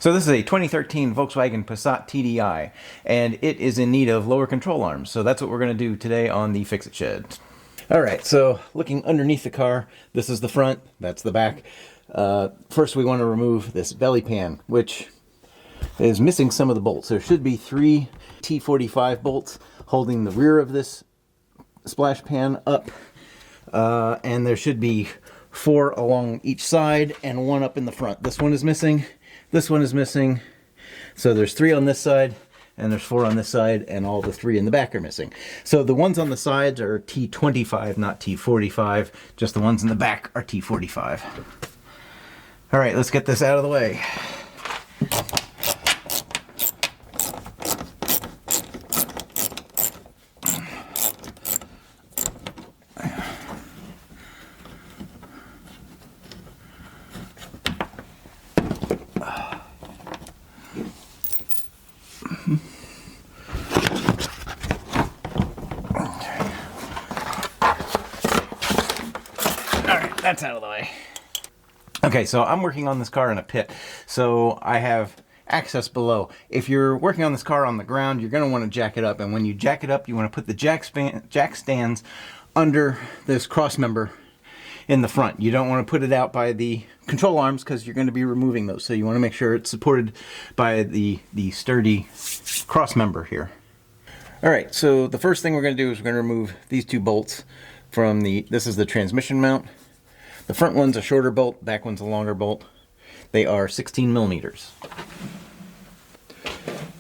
So this is a 2013 Volkswagen Passat TDI, and it is in need of lower control arms. So that's what we're going to do today on the Fixit Shed. All right, so looking underneath the car, this is the front, that's the back. First we want to remove this belly pan, which is missing some of the bolts. There should be 3 T45 bolts holding the rear of this splash pan up, and there should be 4 along each side and 1 up in the front. This one is missing. This one is missing. So there's 3 on this side and there's 4 on this side, and all the 3 in the back are missing. So the ones on the sides are T25, not T45. Just the ones in the back are T45. All right, let's get this out of the way. That's out of the way. Okay, so I'm working on this car in a pit, so I have access below. If you're working on this car on the ground, you're going to want to jack it up, and when you jack it up, you want to put the jack stands under this cross member in the front. You don't want to put it out by the control arms because you're going to be removing those, so you want to make sure it's supported by the sturdy cross member here. Alright, so the first thing we're going to do is we're going to remove these 2 bolts from this is the transmission mount. The front one's a shorter bolt, back one's a longer bolt. They are 16 millimeters.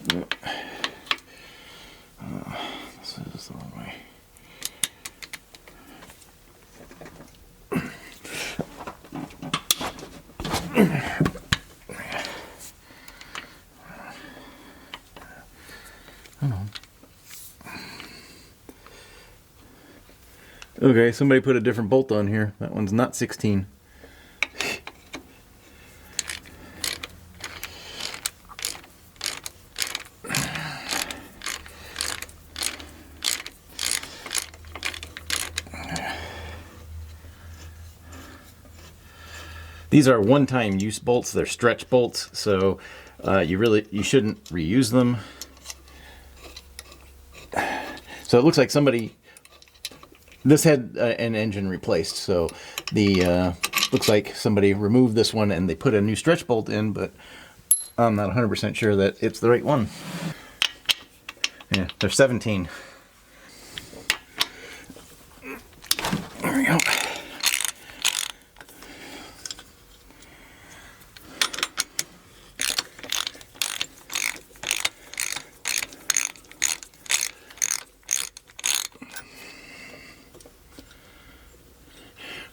This is the wrong way. Okay, somebody put a different bolt on here. That one's not 16. These are one-time use bolts. They're stretch bolts, so you shouldn't reuse them. So it looks like this had an engine replaced, so looks like somebody removed this one and they put a new stretch bolt in, but I'm not 100% sure that it's the right one. Yeah, they're 17. There we go.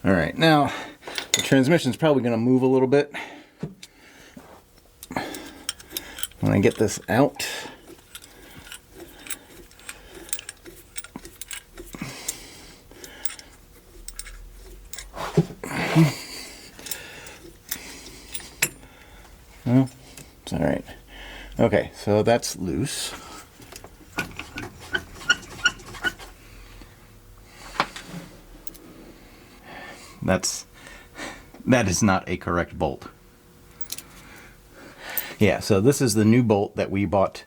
All right, now the transmission's probably going to move a little bit when I get this out. No, it's all right. Okay, so that's loose. That is not a correct bolt. Yeah, so this is the new bolt that we bought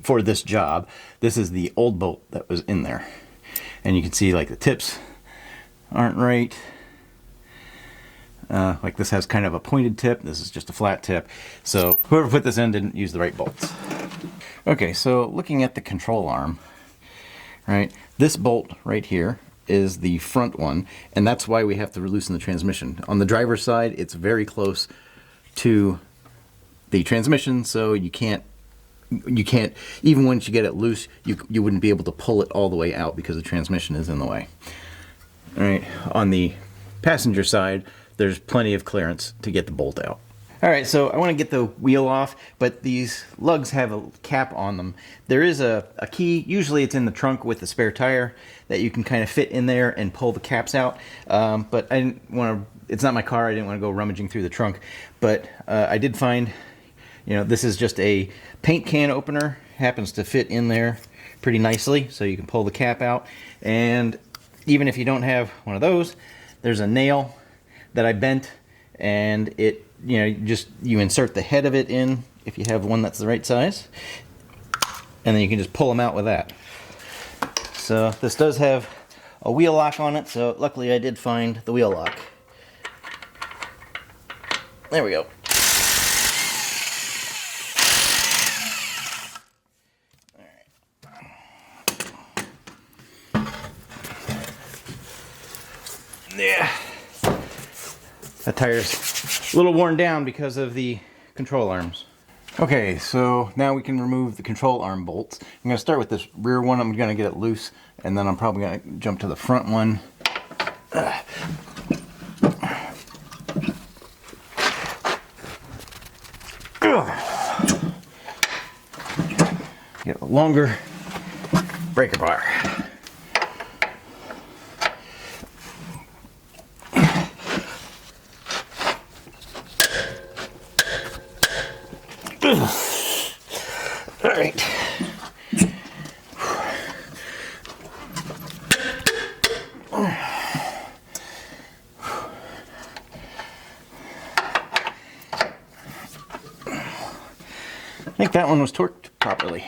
for this job. This is the old bolt that was in there. And you can see like the tips aren't right. Like this has kind of a pointed tip. This is just a flat tip. So whoever put this in didn't use the right bolts. Okay, so looking at the control arm, right? This bolt right here is the front one, and that's why we have to loosen the transmission. On the driver's side, it's very close to the transmission, so you can't even once you get it loose, you wouldn't be able to pull it all the way out because the transmission is in the way. All right, on the passenger side, there's plenty of clearance to get the bolt out. All right, so I want to get the wheel off, but these lugs have a cap on them. There is a key, usually it's in the trunk with the spare tire, that you can kind of fit in there and pull the caps out. But I didn't want to, it's not my car, I didn't want to go rummaging through the trunk. But I did find, this is just a paint can opener, happens to fit in there pretty nicely, so you can pull the cap out. And even if you don't have one of those, there's a nail that I bent, and it, you insert the head of it in if you have one that's the right size. And then you can just pull them out with that. So this does have a wheel lock on it, so luckily I did find the wheel lock. There we go. Yeah. That tire's a little worn down because of the control arms. Okay, so now we can remove the control arm bolts. I'm going to start with this rear one. I'm going to get it loose, and then I'm probably going to jump to the front one. Get a longer breaker bar. All right. I think that one was torqued properly.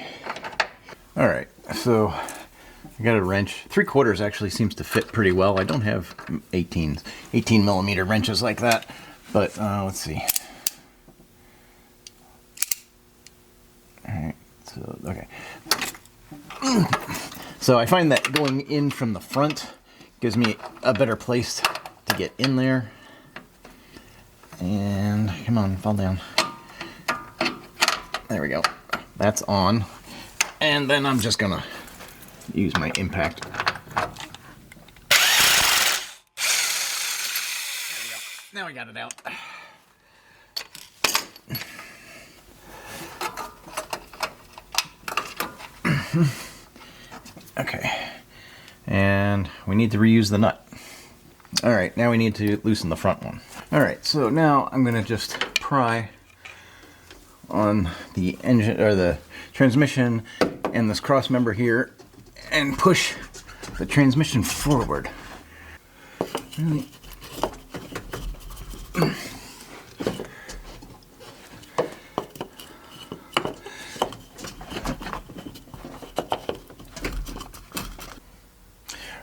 All right, so I got a wrench. 3/4 actually seems to fit pretty well. I don't have 18 millimeter wrenches like that, but let's see. All right, so okay. So I find that going in from the front gives me a better place to get in there. And come on, fall down. There we go. That's on. And then I'm just gonna use my impact. There we go. Now I got it out. Okay. And we need to reuse the nut. All right, now we need to loosen the front one. All right, so now I'm gonna just pry on the engine or the transmission and this cross member here and push the transmission forward. Really?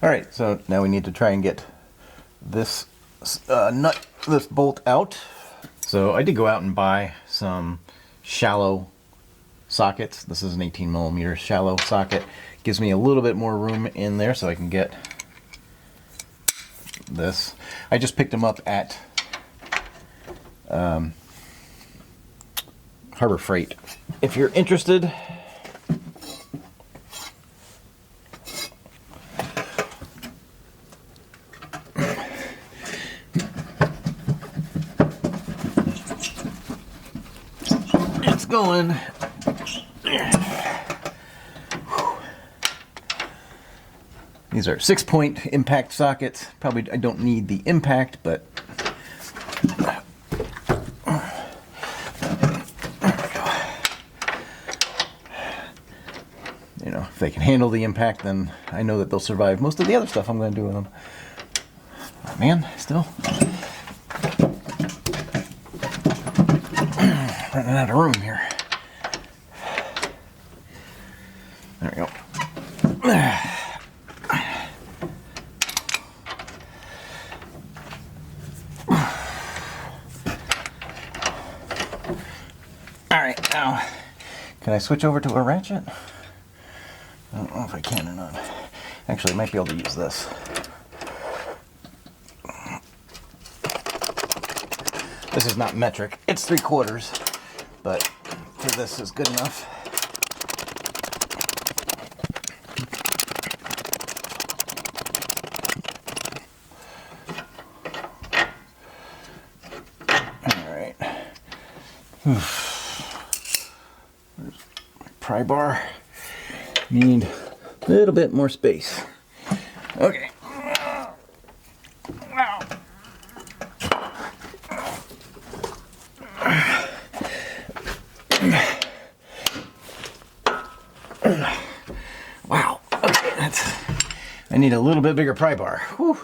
All right, so now we need to try and get this nut, this bolt out. So I did go out and buy some shallow sockets. This is an 18 millimeter shallow socket. Gives me a little bit more room in there so I can get this. I just picked them up at Harbor Freight. If you're interested, it's going. These are 6-point impact sockets. Probably I don't need the impact, but you know, if they can handle the impact, then I know that they'll survive most of the other stuff I'm going to do with them. Oh, man, still running out of room here. There we go. Alright, now, can I switch over to a ratchet? I don't know if I can or not. Actually, I might be able to use this. This is not metric. It's 3/4, but for this is good enough. Alright. There's my pry bar. Need a little bit more space. Okay. Wow. Wow. Okay, I need a little bit bigger pry bar. Whew.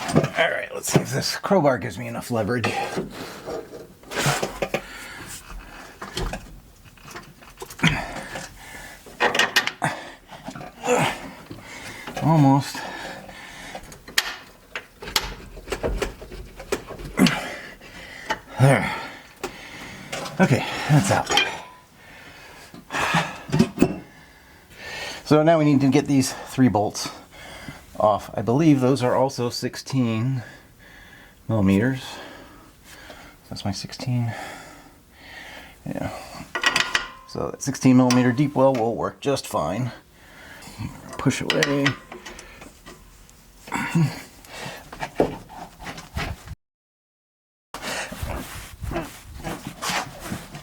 All right, let's see if this crowbar gives me enough leverage. almost. There. Okay, that's out. So now we need to get these 3 bolts off. I believe those are also 16 millimeters. That's my 16. Yeah. So that 16 millimeter deep well will work just fine. Push away.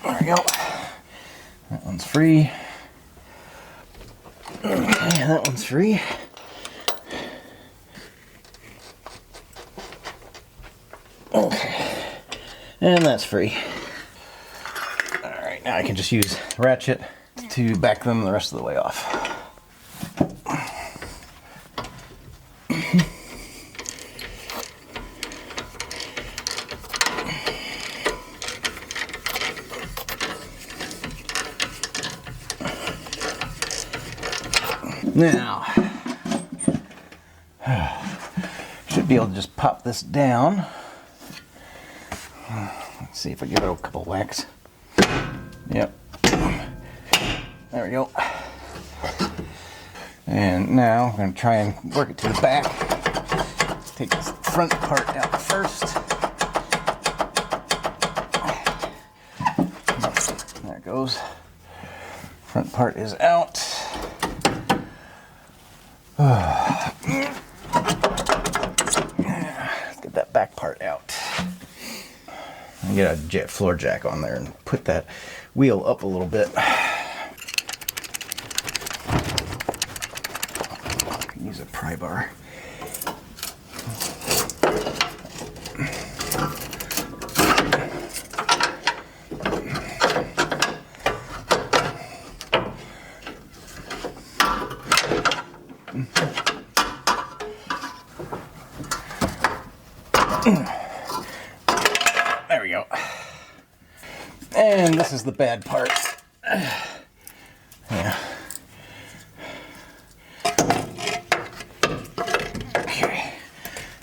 There we go. That one's free. Okay, that one's free. Okay. And that's free. Alright, now I can just use the ratchet to back them the rest of the way off. Now, should be able to just pop this down. Let's see if I give it a couple whacks. Yep. There we go. And now I'm going to try and work it to the back. Take this front part out first. There it goes. Front part is out. Let's get that back part out. And get a jet floor jack on there and put that wheel up a little bit. Use a pry bar. There we go. And this is the bad part. Yeah. Okay.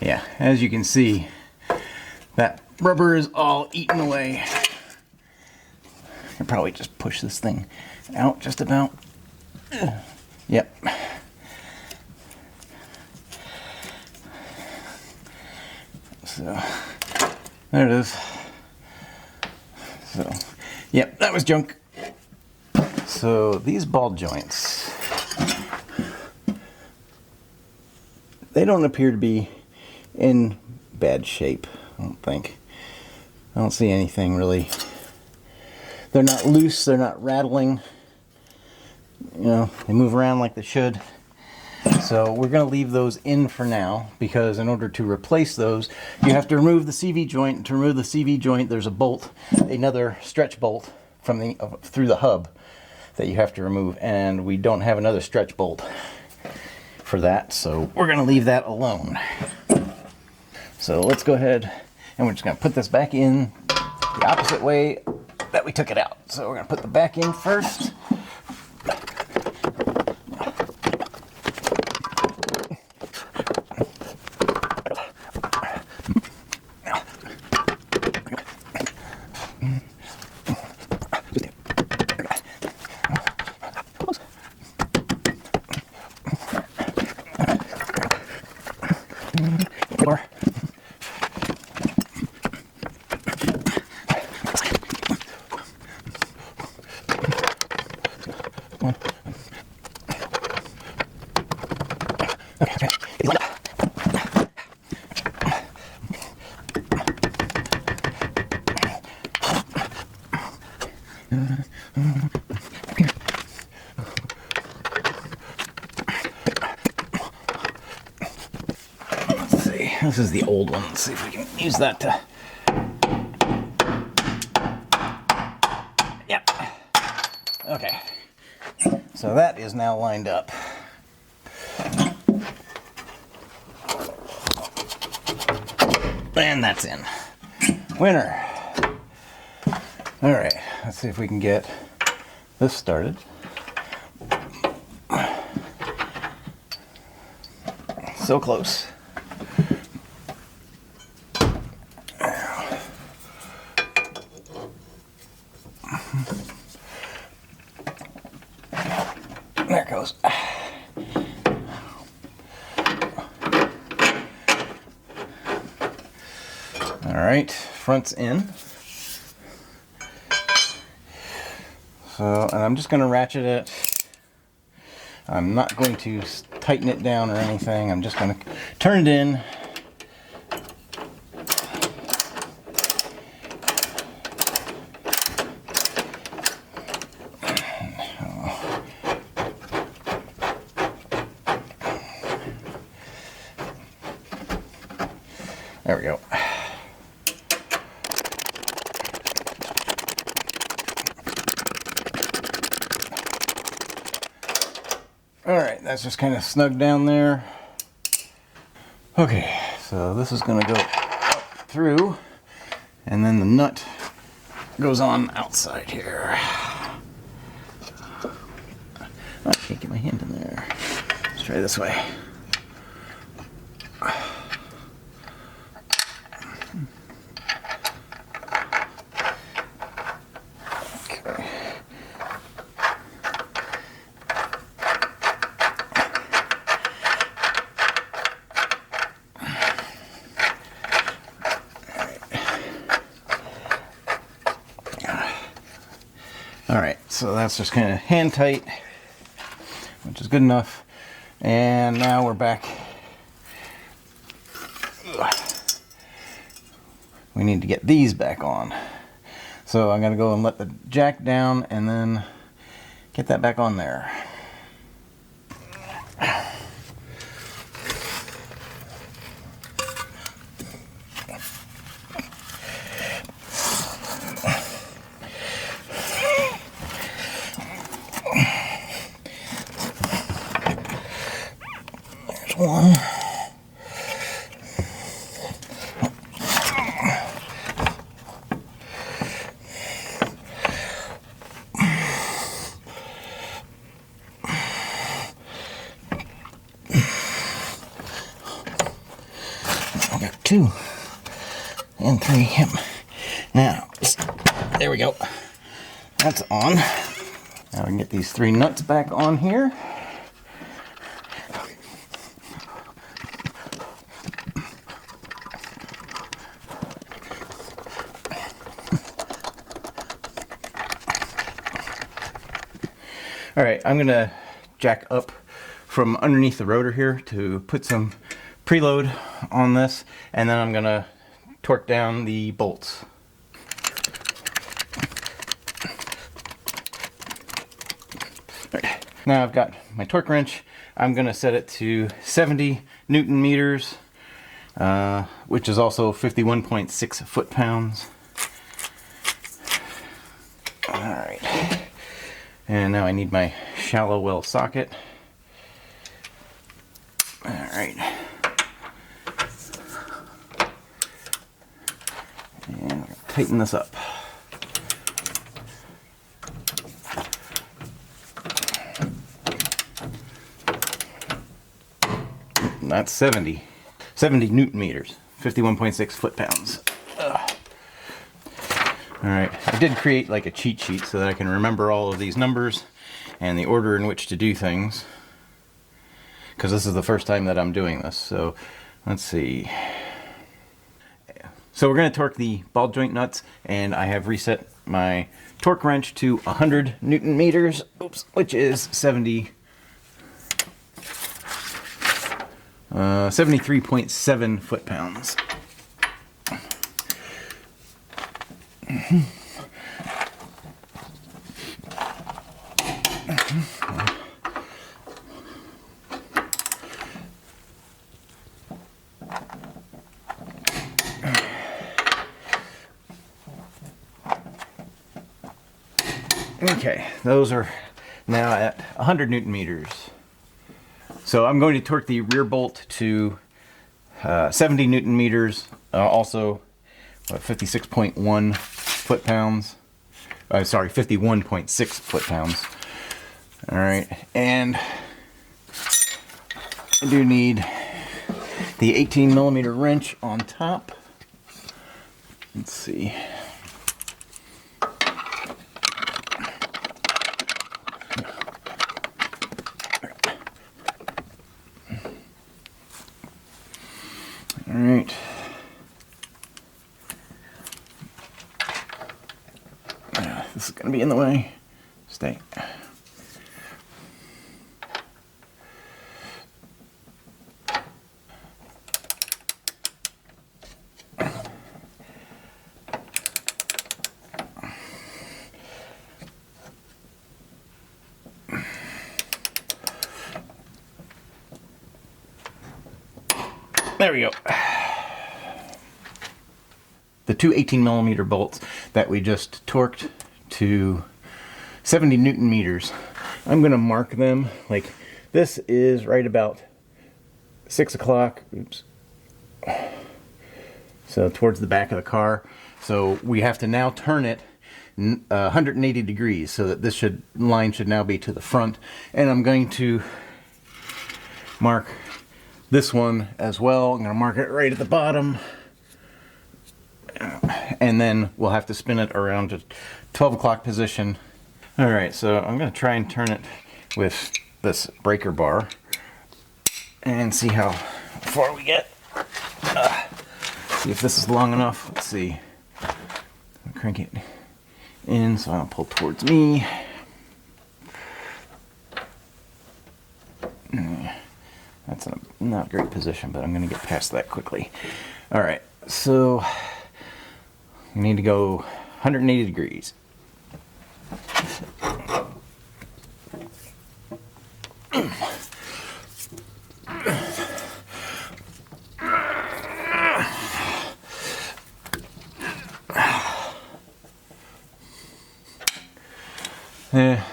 Yeah, as you can see, that rubber is all eaten away. I can probably just push this thing out just about. Yep. So, there it is. So, yep, that was junk. So, these ball joints, they don't appear to be in bad shape, I don't think. I don't see anything really. They're not loose, they're not rattling. You know, they move around like they should. So we're going to leave those in for now, because in order to replace those, you have to remove the CV joint. And to remove the CV joint, there's a bolt, another stretch bolt from the through the hub that you have to remove, and we don't have another stretch bolt for that, so we're going to leave that alone. So let's go ahead and we're just going to put this back in the opposite way that we took it out. So we're going to put the back in first. Let's see, this is the old one. Let's see if we can use that to... Yep. Okay. So that is now lined up. And that's in. Winner. All right, let's see if we can get this started. So close. There it goes. All right, front's in. So, and I'm just going to ratchet it. I'm not going to tighten it down or anything. I'm just going to turn it in. There we go. All right, that's just kind of snug down there. Okay, so this is going to go up through, and then the nut goes on outside here. Oh, I can't get my hand in there. Let's try this way. Alright, so that's just kind of hand tight, which is good enough. And now we're back. We need to get these back on. So I'm going to go and let the jack down and then get that back on there. One. I got 2 and 3. Yep. Now, there we go. That's on. Now we can get these 3 nuts back on here. All right, I'm gonna jack up from underneath the rotor here to put some preload on this, and then I'm gonna torque down the bolts. Right. Now I've got my torque wrench. I'm gonna set it to 70 Newton meters, which is also 51.6 foot-pounds. All right. And now I need my shallow well socket. All right. And we're going to tighten this up. That's 70 Newton meters, 51.6 foot-pounds. Alright, I did create like a cheat sheet so that I can remember all of these numbers and the order in which to do things, because this is the first time that I'm doing this. So let's see. So we're going to torque the ball joint nuts, and I have reset my torque wrench to 100 Newton meters, which is 73.7 foot-pounds. Okay, those are now at 100 Newton meters. So I'm going to torque the rear bolt to 70 Newton meters, also 56.1 foot-pounds. Sorry, 51.6 foot-pounds. All right, and I do need the 18mm wrench on top. Let's see. All right. This is going to be in the way. Stay. There we go. The two 18mm bolts that we just torqued to 70 Newton meters. I'm going to mark them. Like, this is right about 6 o'clock. Oops. So towards the back of the car. So we have to now turn it 180 degrees so that this line should now be to the front. And I'm going to mark this one as well. I'm going to mark it right at the bottom. And then we'll have to spin it around to 12 o'clock position. All right, so I'm going to try and turn it with this breaker bar and see how far we get. See if this is long enough. Let's see. I'll crank it in so I don't pull towards me. That's not a great position, but I'm going to get past that quickly. All right, so we need to go 180 degrees.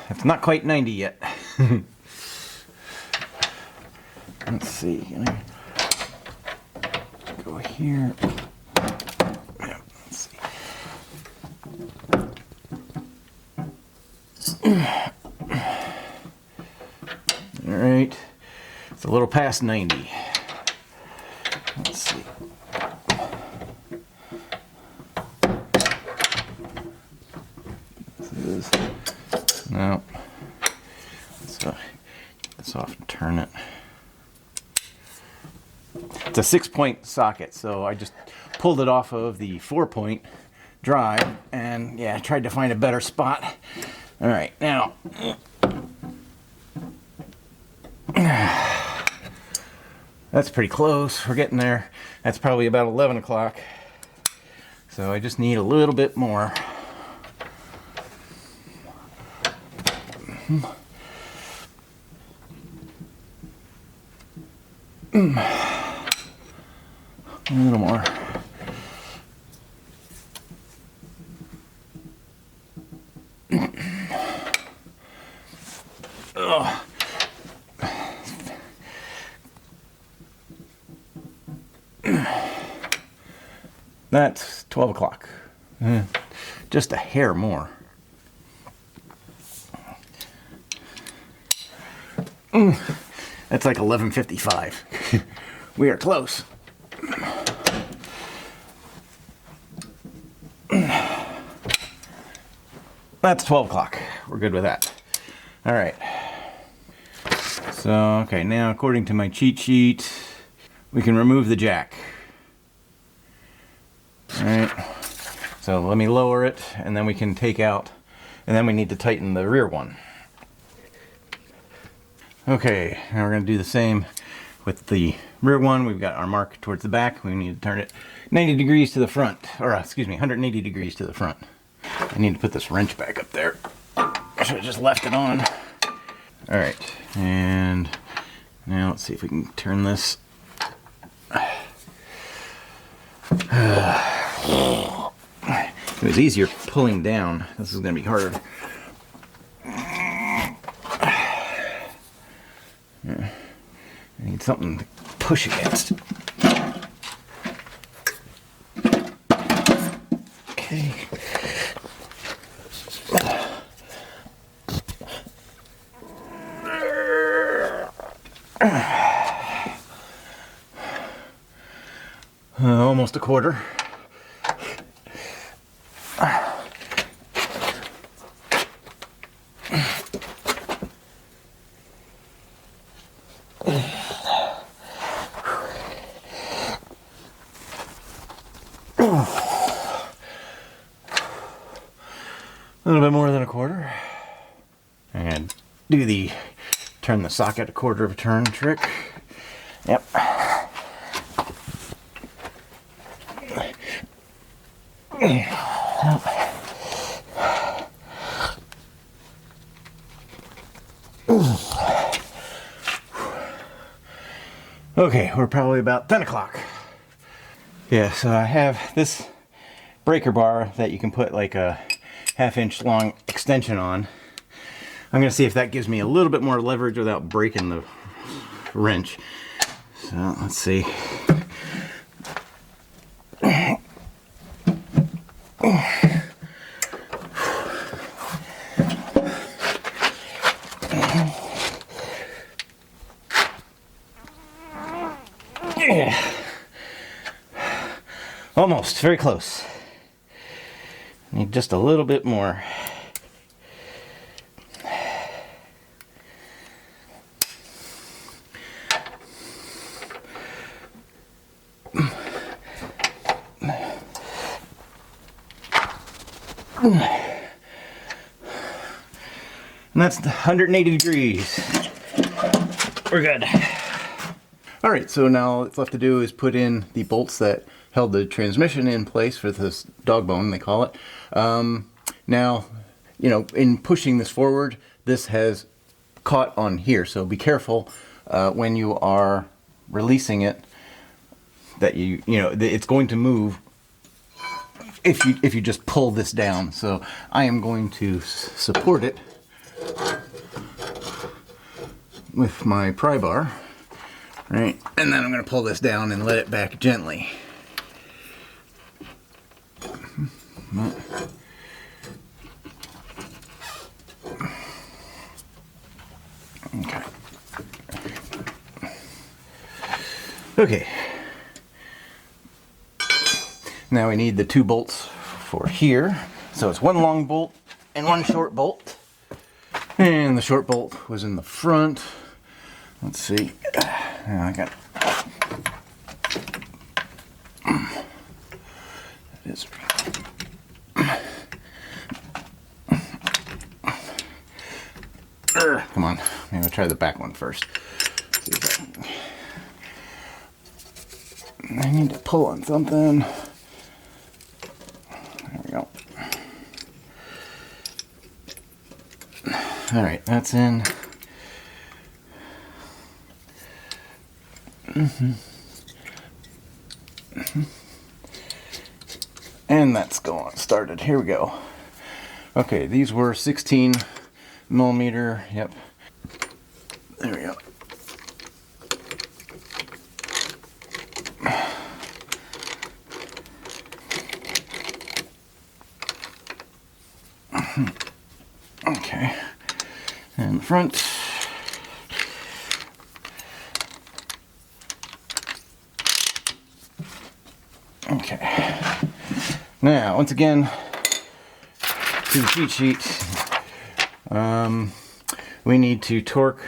It's not quite 90 yet. Let's see. Go here. Let's see. All right. It's a little past 90. Let's see. This is no. So get this off and turn it. It's a 6-point socket, so I just pulled it off of the 4-point drive and yeah, tried to find a better spot. All right, now that's pretty close. We're getting there. That's probably about 11 o'clock. So I just need a little bit more. A little more. Oh. That's 12 o'clock. Just a hair more. That's like 11:55. We are close. That's 12 o'clock. We're good with that. All right. So, okay, now according to my cheat sheet, we can remove the jack. All right. So let me lower it, and then we can take out, and then we need to tighten the rear one. Okay, now we're going to do the same with the rear one. We've got our mark towards the back. We need to turn it 90 degrees to the front, or excuse me, 180 degrees to the front. I need to put this wrench back up there. I should have just left it on. All right, and now let's see if we can turn this. It was easier pulling down. This is going to be harder. I need something to push against. Okay. Almost a quarter. A little bit more than a quarter. And do the turn the socket a quarter of a turn trick. Yep. Okay, we're probably about 10 o'clock. Yeah, so I have this breaker bar that you can put like a half-inch long extension on. I'm going to see if that gives me a little bit more leverage without breaking the wrench. So let's see. Yeah. Almost, very close. Need just a little bit more. And that's 180 degrees. We're good. All right, so now all that's left to do is put in the bolts that held the transmission in place for this dog bone, they call it. Now, you know, in pushing this forward, this has caught on here, so be careful when you are releasing it that you know it's going to move if you just pull this down. So I am going to support it with my pry bar, right, and then I'm going to pull this down and let it back gently. Okay. Okay. Now we need the two bolts for here. So it's one long bolt and one short bolt. And the short bolt was in the front. Let's see. Now I got it is. Come on. Maybe I'll try the back one first. See if I need to pull on something. There we go. All right, that's in. And that's going started. Here we go. Okay, these were 16 millimeter. Yep. There we go. Okay. And the front. Okay. Now, once again, to the cheat sheet. We need to torque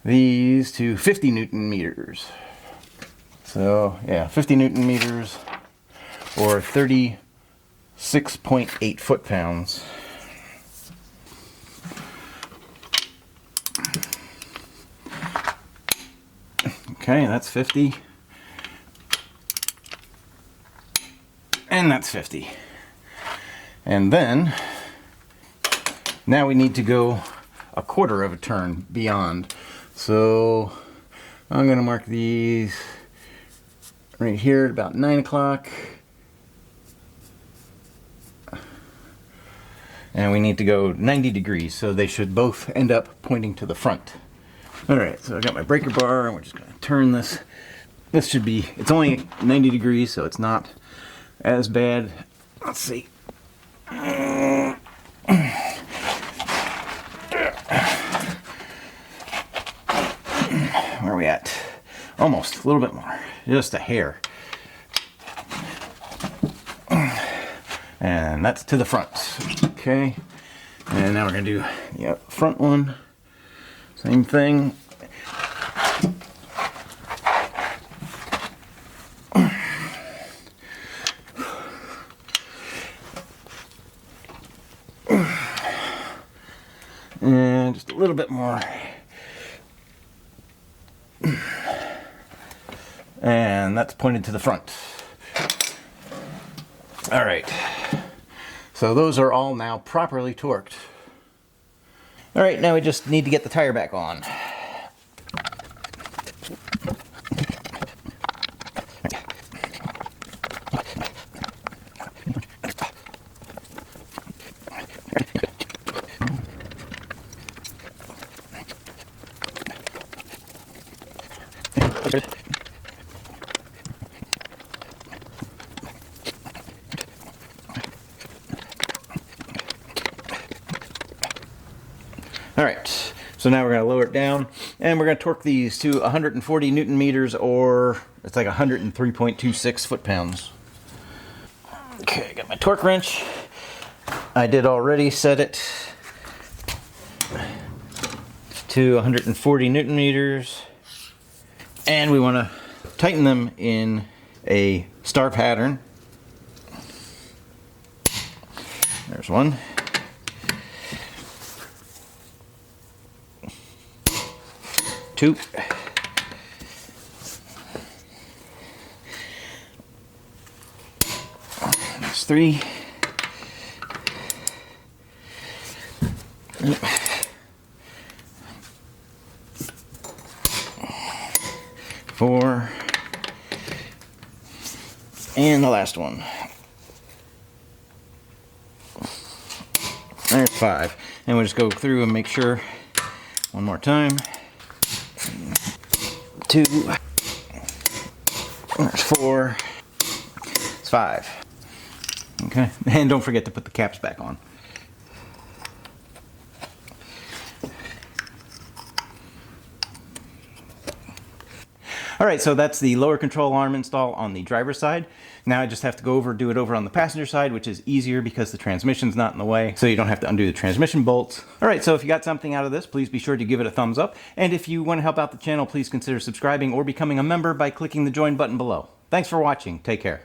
these to 50 Newton meters. So, yeah, 50 Newton meters or 36.8 foot-pounds. Okay, that's 50. And that's 50. And then, now we need to go a quarter of a turn beyond. So I'm going to mark these right here at about 9 o'clock. And we need to go 90 degrees, so they should both end up pointing to the front. Alright, so I got my breaker bar, and we're just going to turn this. This should be, it's only 90 degrees, so it's not as bad. Let's see. Where are we at? Almost, a little bit more. Just a hair. And that's to the front. Okay. And now we're going to do the front one. Same thing. And just a little bit more. And that's pointed to the front. All right. So those are all now properly torqued. All right, now we just need to get the tire back on. All right, so now we're going to lower it down, and we're going to torque these to 140 Newton meters, or it's like 103.26 foot-pounds. Okay, I got my torque wrench. I did already set it to 140 Newton meters, and we want to tighten them in a star pattern. There's one. Two. That's three. Four. And the last one. There's five. And we'll just go through and make sure one more time. Two. There's four. It's five. Okay, and don't forget to put the caps back on. Alright, so that's the lower control arm install on the driver's side. Now I just have to do it over on the passenger side, which is easier because the transmission's not in the way, so you don't have to undo the transmission bolts. Alright, so if you got something out of this, please be sure to give it a thumbs up. And if you want to help out the channel, please consider subscribing or becoming a member by clicking the join button below. Thanks for watching. Take care.